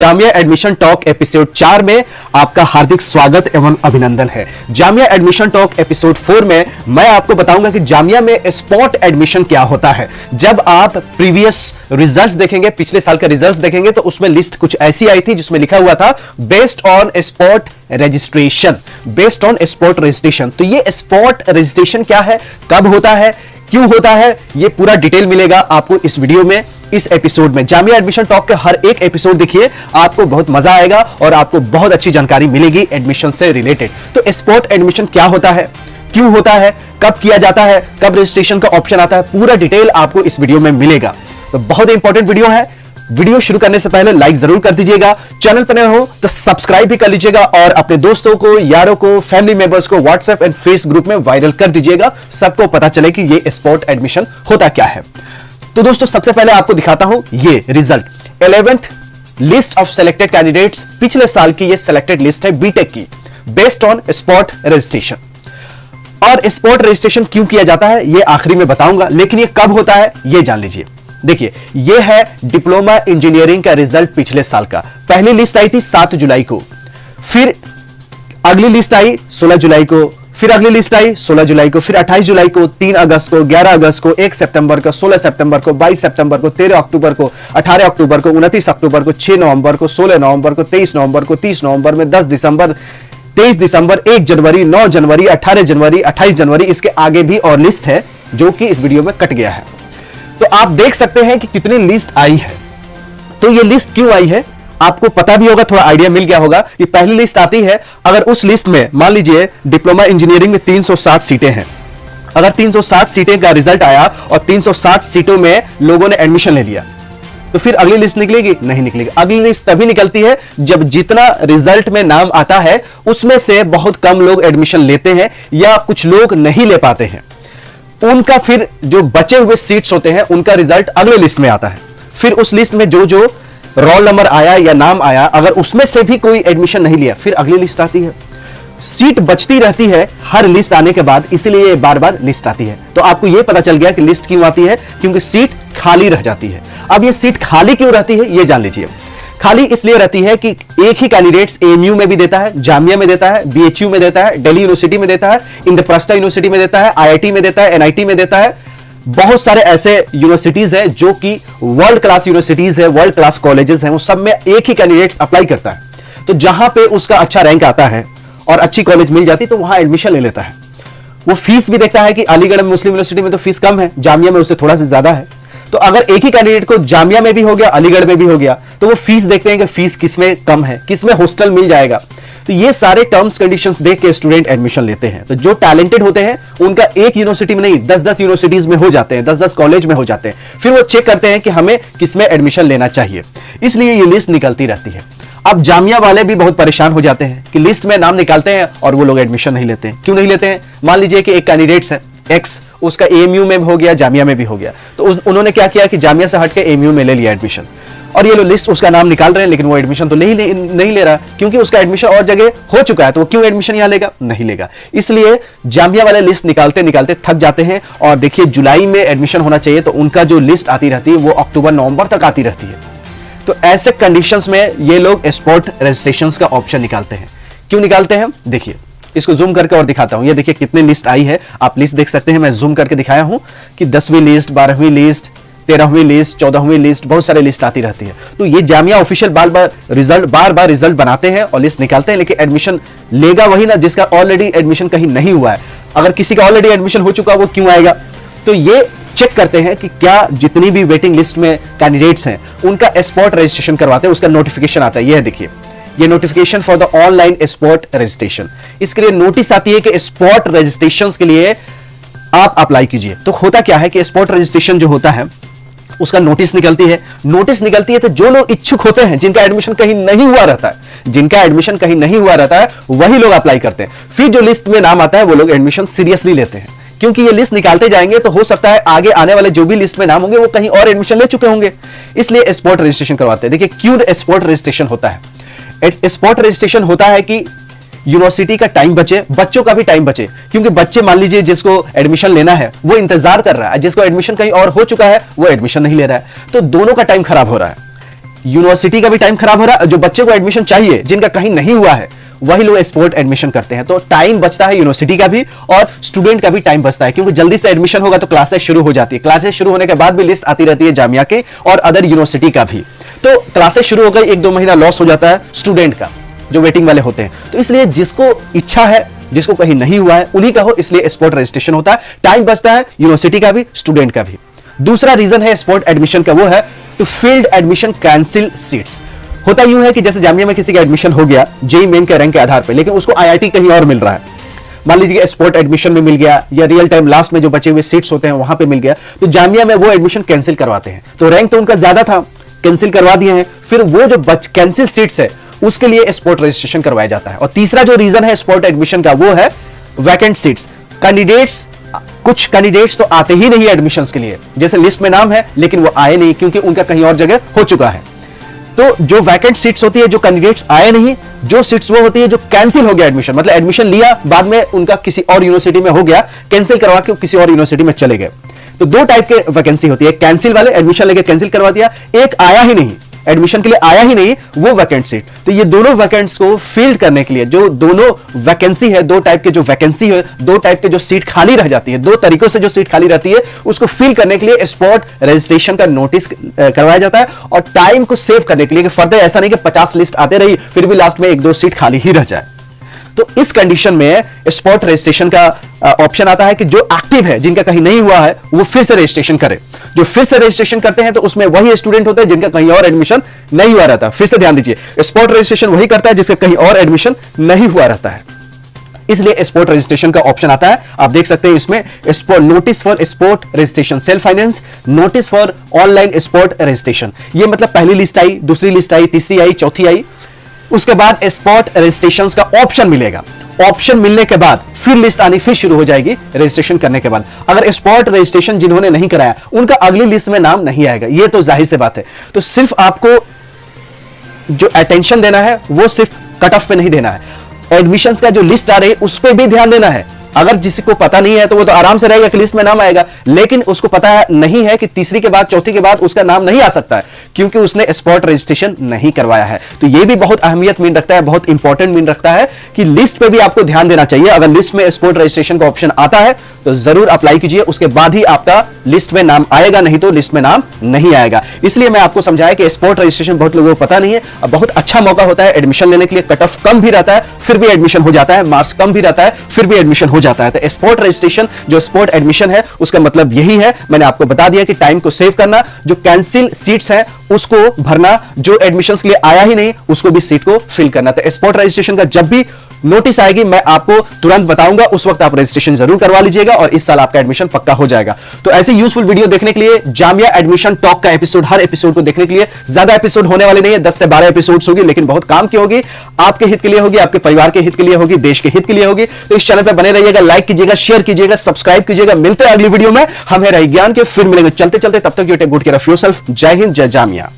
Jamia admission talk episode 4 में आपका हार्दिक स्वागत एवं अभिनंदन है। जामिया एडमिशन टॉक एपिसोड 4 में मैं आपको बताऊंगा कि जामिया में स्पॉट एडमिशन क्या होता है। जब आप प्रीवियस रिजल्ट्स देखेंगे, पिछले साल का रिजल्ट्स देखेंगे, तो उसमें लिस्ट कुछ ऐसी आई थी जिसमें लिखा हुआ था based on spot registration, based on spot registration. तो ये स्पॉट रजिस्ट्रेशन क्या है, कब होता है, क्यों होता है, ये पूरा डिटेल मिलेगा आपको इस वीडियो में, इस एपिसोड में। जामिया एडमिशन टॉक के हर एक एपिसोड देखिए, आपको बहुत मजा आएगा और आपको बहुत अच्छी जानकारी मिलेगी एडमिशन से रिलेटेड। तो स्पॉट एडमिशन क्या होता है, क्यों होता है, कब किया जाता है, कब रजिस्ट्रेशन का ऑप्शन आता है, पूरा डिटेल आपको इस वीडियो में मिलेगा। तो बहुत इंपॉर्टेंट वीडियो है। वीडियो शुरू करने से पहले लाइक जरूर कर दीजिएगा, चैनल पर नए हो तो सब्सक्राइब भी कर लीजिएगा और अपने दोस्तों को, यारों को, फैमिली मेंबर्स को व्हाट्सएप एंड फेस ग्रुप में वायरल कर दीजिएगा, सबको पता चले कि ये स्पॉट एडमिशन होता क्या है। तो दोस्तों सबसे पहले आपको दिखाता हूं ये result, 11th list of selected candidates, पिछले साल की ये सिलेक्टेड लिस्ट है बीटेक की, बेस्ड ऑन स्पॉट रजिस्ट्रेशन। और स्पॉट रजिस्ट्रेशन क्यों किया जाता है ये आखिरी में बताऊंगा, लेकिन ये कब होता है ये जान लीजिए। देखिए ये है डिप्लोमा इंजीनियरिंग का रिजल्ट पिछले साल का। पहली लिस्ट आई थी 7 जुलाई को, फिर अगली लिस्ट आई 16 जुलाई को, फिर अगली लिस्ट आई 16 जुलाई को, फिर 28 जुलाई को, 3 अगस्त को, 11 अगस्त को, 1 सितंबर को, 16 सितंबर को, 22 सितंबर को, 13 अक्टूबर को, 18 अक्टूबर को, 29 अक्टूबर को, 6 नवंबर को, 16 नवंबर को, 23 नवंबर को, 30 नवंबर में, 10 दिसंबर, 23 दिसंबर, 1 जनवरी, 9 जनवरी, 18 जनवरी, 28 जनवरी, इसके आगे भी और लिस्ट है जो कि इस वीडियो में कट गया है। तो आप देख सकते हैं कि कितनी लिस्ट आई है। तो ये लिस्ट क्यों आई है आपको पता भी होगा, थोड़ा आइडिया मिल गया होगा। ये पहली लिस्ट आती है, अगर उस लिस्ट में मान लीजिए डिप्लोमा इंजीनियरिंग में 360 सीटें हैं, अगर 360 सीटें का रिजल्ट आया और 360 सीटों में लोगों ने एडमिशन ले लिया, तो फिर अगली लिस्ट निकलेगी? नहीं निकलेगी। अगली लिस्ट तभी निकलती है जब जितना रिजल्ट में नाम आता है उसमें से बहुत कम लोग एडमिशन लेते हैं या कुछ लोग नहीं ले पाते हैं, उनका फिर जो बचे हुए सीट्स होते हैं उनका रिजल्ट अगले लिस्ट में आता है। फिर उस लिस्ट में जो जो रोल नंबर आया या नाम आया, अगर उसमें से भी कोई एडमिशन नहीं लिया, फिर अगली लिस्ट आती है। सीट बचती रहती है हर लिस्ट आने के बाद, इसीलिए बार बार लिस्ट आती है। तो आपको यह पता चल गया कि लिस्ट क्यों आती है, क्योंकि सीट खाली रह जाती है। अब ये सीट खाली क्यों रहती है ये जान लीजिए। खाली इसलिए रहती है कि एक ही कैंडिडेट्स एएमयू में भी देता है, जामिया में देता है, बीएचयू में देता है, दिल्ली यूनिवर्सिटी में देता है, इंद्रप्रस्थ यूनिवर्सिटी में देता है, आईआईटी में देता है, एनआईटी में देता है। बहुत सारे ऐसे यूनिवर्सिटीज हैं जो कि वर्ल्ड क्लास यूनिवर्सिटीज है, वर्ल्ड क्लास कॉलेजेस हैं, वो सब में एक ही कैंडिडेट्स अप्लाई करता है। तो जहां पे उसका अच्छा रैंक आता है और अच्छी कॉलेज मिल जाती तो वहां एडमिशन ले लेता है। वो फीस भी देखता है कि अलीगढ़ मुस्लिम यूनिवर्सिटी में तो फीस कम है, जामिया में उससे थोड़ा सा ज्यादा है। तो अगर एक ही कैंडिडेट को जामिया में भी हो गया, अलीगढ़ में भी हो गया, तो वो फीस देखते हैं कि फीस किसमें कम है, किसमें हॉस्टल मिल जाएगा। तो ये सारे टर्म्स कंडीशंस देख के स्टूडेंट एडमिशन लेते हैं। तो जो टैलेंटेड होते हैं उनका एक यूनिवर्सिटी में नहीं 10-10 यूनिवर्सिटीज में हो जाते हैं, 10-10 कॉलेज में हो जाते हैं। फिर वो चेक करते हैं कि हमें किसमें एडमिशन लेना चाहिए, इसलिए ये लिस्ट निकलती रहती है। अब जामिया वाले भी बहुत परेशान हो जाते हैं कि लिस्ट में नाम निकालते हैं और वो लोग एडमिशन नहीं लेते हैं। क्यों नहीं लेते हैं? मान लीजिए कि एक कैंडिडेट्स है एक्स, उसका एएमयू में हो गया, जामिया में भी हो गया, तो उन्होंने क्या किया कि जामिया से हट के एएमयू में ले लिया एडमिशन, और ये लो लिस्ट उसका नाम निकाल रहे हैं, लेकिन वो एडमिशन तो नहीं ले रहा, क्योंकि उसका एडमिशन और जगह हो चुका है। तो वो क्यों एडमिशन यहां लेगा? नहीं लेगा। इसलिए जामिया वाले लिस्ट निकालते निकालते थक जाते हैं। और देखिए जुलाई में एडमिशन होना चाहिए, तो उनका जो लिस्ट आती रहती है वो अक्टूबर नवंबर तक आती रहती है। तो ऐसे कंडीशंस में ये लोग स्पॉट रजिस्ट्रेशन का ऑप्शन निकालते हैं। क्यों निकालते हैं? देखिए इसको जूम करके और दिखाता हूं। ये देखिए कितने लिस्ट आई है, आप लिस्ट देख सकते हैं। मैं जूम करके दिखाया हूं कि 10वीं लिस्ट, 12वीं लिस्ट, 13वीं लिस्ट, 14वीं लिस्ट, बहुत सारे लिस्ट आती रहती है। तो ये जामिया ऑफिशियल बार बार रिजल्ट बनाते हैं और लिस्ट निकालते हैं, लेकिन एडमिशन लेगा वही ना जिसका ऑलरेडी एडमिशन कहीं नहीं हुआ है। अगर किसी का ऑलरेडी एडमिशन हो चुका वो क्यों आएगा? तो ये चेक करते हैं कि क्या जितनी भी वेटिंग लिस्ट में कैंडिडेट्स हैं उनका स्पॉट रजिस्ट्रेशन करवाते हैं, उसका नोटिफिकेशन आता है। ये देखिए, ये notification for the online spot registration, इसके लिए नोटिस आती है कि स्पॉट रजिस्ट्रेशन के लिए आप अप्लाई कीजिए। तो होता क्या है कि स्पॉट रजिस्ट्रेशन जो होता है उसका नोटिस निकलती है तो जो लोग इच्छुक होते हैं, जिनका एडमिशन कहीं नहीं हुआ रहता है, वही लोग अप्लाई करते हैं। फिर जो लिस्ट में नाम आता है वो लोग एडमिशन सीरियसली लेते हैं, क्योंकि ये लिस्ट निकालते जाएंगे तो हो सकता है आगे आने वाले जो भी लिस्ट में नाम होंगे वो कहीं और एडमिशन ले चुके होंगे, इसलिए स्पॉट रजिस्ट्रेशन करवाते हैं। देखिए क्यों स्पॉट रजिस्ट्रेशन होता है? स्पॉट रजिस्ट्रेशन होता है कि यूनिवर्सिटी का टाइम बचे, बच्चों का भी टाइम बचे, क्योंकि बच्चे मान लीजिए जिसको एडमिशन लेना है वो इंतजार कर रहा है, जिसको एडमिशन कहीं और हो चुका है वो एडमिशन नहीं ले रहा है, तो दोनों का टाइम खराब हो रहा है। यूनिवर्सिटी का भी टाइम खराब हो रहा है, जो बच्चे को एडमिशन चाहिए जिनका कहीं नहीं हुआ है वही लोग स्पोर्ट एडमिशन करते हैं। तो टाइम बचता है यूनिवर्सिटी का भी और स्टूडेंट का भी टाइम बचता है, क्योंकि जल्दी से एडमिशन होगा तो क्लासेस शुरू हो जाती है। क्लासेस शुरू होने के बाद भी लिस्ट आती रहती है जामिया के और अदर यूनिवर्सिटी का भी। तो क्लासेस शुरू हो गई, 1-2 महीना लॉस हो जाता है स्टूडेंट का, जो वेटिंग वाले होते हैं। तो इसलिए जिसको इच्छा है, जिसको कहीं नहीं हुआ है, उन्हीं का हो, इसलिए स्पोर्ट रजिस्ट्रेशन होता है। टाइम बचता है यूनिवर्सिटी का भी, स्टूडेंट का भी। दूसरा रीजन है स्पोर्ट एडमिशन का, वो है to filled admission cancel seats. होता यूं है कि जैसे जामिया में किसी का एडमिशन हो गया जेईई मेन के रैंक के आधार पर, लेकिन उसको आईआईटी कहीं और मिल रहा है, मान लीजिए स्पोर्ट एडमिशन में मिल गया या रियल टाइम लास्ट में जो बचे हुए सीट्स होते हैं वहां पे मिल गया, तो जामिया में वो एडमिशन कैंसिल करवाते हैं। तो रैंक तो उनका ज्यादा था, कैंसिल करवा दिए हैं, फिर वो जो कैंसिल सीट्स है उसके लिए स्पोर्ट रजिस्ट्रेशन करवाया जाता है। और तीसरा जो रीजन है स्पोर्ट एडमिशन का, वो है वैकेंट सीट्स। कैंडिडेट्स, कुछ कैंडिडेट्स तो आते ही नहीं एडमिशंस के लिए, जैसे लिस्ट में नाम है लेकिन वो आए नहीं क्योंकि उनका कहीं और जगह हो चुका है। तो जो वैकेंट सीट्स होती है, जो कैंडिडेट्स आए नहीं, जो सीट्स वो होती है जो कैंसिल हो गया एडमिशन, मतलब एडमिशन लिया बाद में उनका किसी और यूनिवर्सिटी में हो गया, कैंसिल करवा के किसी और यूनिवर्सिटी में चले गए। तो दो टाइप के वैकेंसी होती है, कैंसिल वाले एडमिशन लेके कैंसिल करवा दिया, एक आया ही नहीं, एडमिशन के लिए आया ही नहीं, वो वैकेंट सीट। तो ये दोनों वैकेंट्स को फील्ड करने के लिए, जो दोनों वैकेंसी है, दो टाइप के जो वैकेंसी है, दो टाइप के जो सीट खाली रह जाती है, दो तरीकों से जो सीट खाली रहती है, उसको फिल करने के लिए स्पॉट रजिस्ट्रेशन का नोटिस करवाया जाता है। और टाइम को सेव करने के लिए कि फर्दर ऐसा नहीं कि 50 लिस्ट आते रही फिर भी लास्ट में 1-2 सीट खाली ही रह जाए। तो इस कंडीशन में स्पॉट रजिस्ट्रेशन का ऑप्शन आता है कि जो एक्टिव है, जिनका कहीं नहीं हुआ है, वो फिर से रजिस्ट्रेशन करे। जो फिर से रजिस्ट्रेशन करते हैं तो उसमें वही स्टूडेंट होते हैं जिनका कहीं और एडमिशन नहीं हुआ रहता। फिर से ध्यान दीजिए, स्पॉट रजिस्ट्रेशन वही करता है जिसका कहीं और एडमिशन नहीं हुआ रहता है, इसलिए स्पोर्ट रजिस्ट्रेशन का ऑप्शन आता है। आप देख सकते हैं इसमें notice for sport registration self finance, notice for online sport registration. ये मतलब पहली लिस्ट आई, दूसरी लिस्ट आई, तीसरी आई, चौथी आई, उसके बाद स्पॉट रजिस्ट्रेशन का ऑप्शन मिलेगा। ऑप्शन मिलने के बाद फिर लिस्ट आनी फिर शुरू हो जाएगी रजिस्ट्रेशन करने के बाद। अगर स्पॉट रजिस्ट्रेशन जिन्होंने नहीं कराया उनका अगली लिस्ट में नाम नहीं आएगा, ये तो जाहिर सी बात है। तो सिर्फ आपको जो अटेंशन देना है वो सिर्फ कट ऑफ पे नहीं देना है, एडमिशंस का जो लिस्ट आ रही है उस पर भी ध्यान देना है। अगर जिसी को पता नहीं है तो वो तो आराम से रहेगा कि लिस्ट में नाम आएगा, लेकिन उसको पता नहीं है कि तीसरी के बाद, चौथी के बाद उसका नाम नहीं आ सकता है क्योंकि उसने स्पॉट रजिस्ट्रेशन नहीं करवाया है। तो ये भी बहुत अहमियत मीन रखता है, बहुत इंपॉर्टेंट मीन रखता है कि लिस्ट पे भी आपको ध्यान देना चाहिए। अगर लिस्ट में स्पॉट रजिस्ट्रेशन का ऑप्शन आता है तो जरूर अप्लाई कीजिए, उसके बाद ही आपका लिस्ट में नाम आएगा, नहीं तो लिस्ट में नाम नहीं आएगा। इसलिए मैं आपको समझाया कि स्पॉट रजिस्ट्रेशन बहुत लोगों को पता नहीं है, अब बहुत अच्छा मौका होता है एडमिशन लेने के लिए। कट ऑफ कम भी रहता है फिर भी एडमिशन हो जाता है, मार्क्स कम भी रहता है फिर भी एडमिशन हो जाता है। तो स्पॉट रजिस्ट्रेशन जो स्पॉट एडमिशन है उसका मतलब यही है, मैंने आपको बता दिया कि टाइम को सेव करना, जो कैंसिल सीट्स हैं उसको भरना, जो एडमिशंस के लिए आया ही नहीं उसको भी सीट को फिल करना। तो स्पॉट रजिस्ट्रेशन का जब भी नोटिस आएगी मैं आपको तुरंत बताऊंगा, उस वक्त आप रजिस्ट्रेशन जरूर करवा लीजिएगा और इस साल आपका एडमिशन पक्का हो जाएगा। तो ऐसे यूजफुल वीडियो देखने के लिए जामिया एडमिशन टॉक का एपिसोड, हर एपिसोड को देखने के लिए, ज्यादा एपिसोड होने वाले नहीं है, 10 से 12 एपिसोड्स होगी, लेकिन बहुत काम की होगी, आपके हित के लिए होगी, आपके परिवार के हित के लिए होगी, देश के हित के लिए होगी। तो इस चैनल पर बने रहिएगा, लाइक कीजिएगा, शेयर कीजिएगा, सब्सक्राइब कीजिएगा। मिलते हैं अगली वीडियो में, हम है रही ज्ञान के, फिर मिलेंगे चलते चलते, तब तक you take good care of yourself. जय हिंद, जय जामिया।